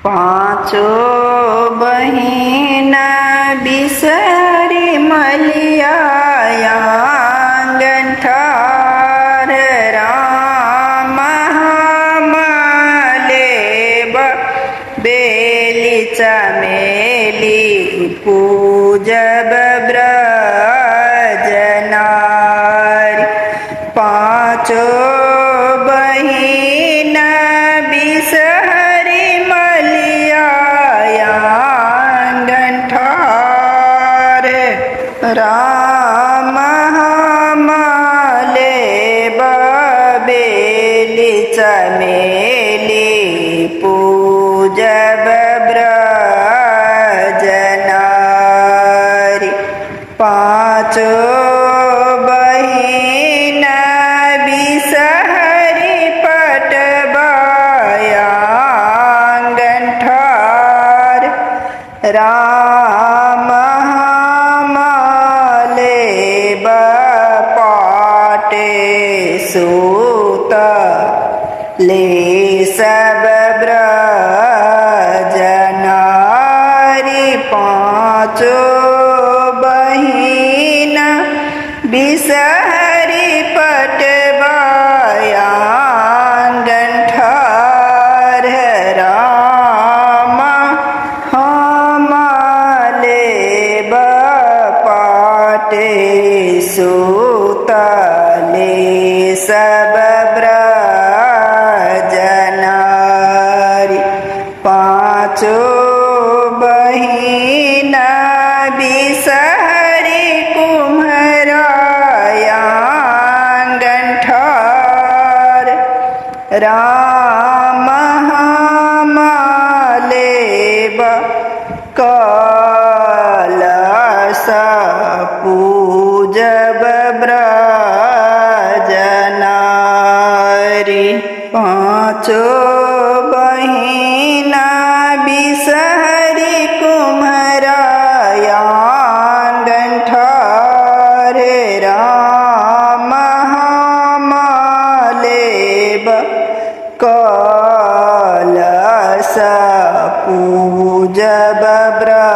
पाँचो बहिना बिसरी मलिया गंठार राम लेब बेली चमेली पूजब ब्रजनारी। पाँचो बहिना बिसरी मलिया गंठार राम लेब बेली चमेली पूजब ब्रजनारी। पाँचो बहिना बिसहरी पटवाया गंठार राम लेब पाटे सूत ले सब ब्रजनारी। पाँचो बहिना बिसहरी पटवाया गंठार राम लेब पाटे सूत ले सब ब्रजनारी। पाँचो बहिना बिसहरी कुम्हराया गंठार राम लेब कलश पूजब ब्रजनारी। पाँचो बहिना बिसहरी कुम्हराया गंठार राम लेब कलश पूजब ब्रजनारी।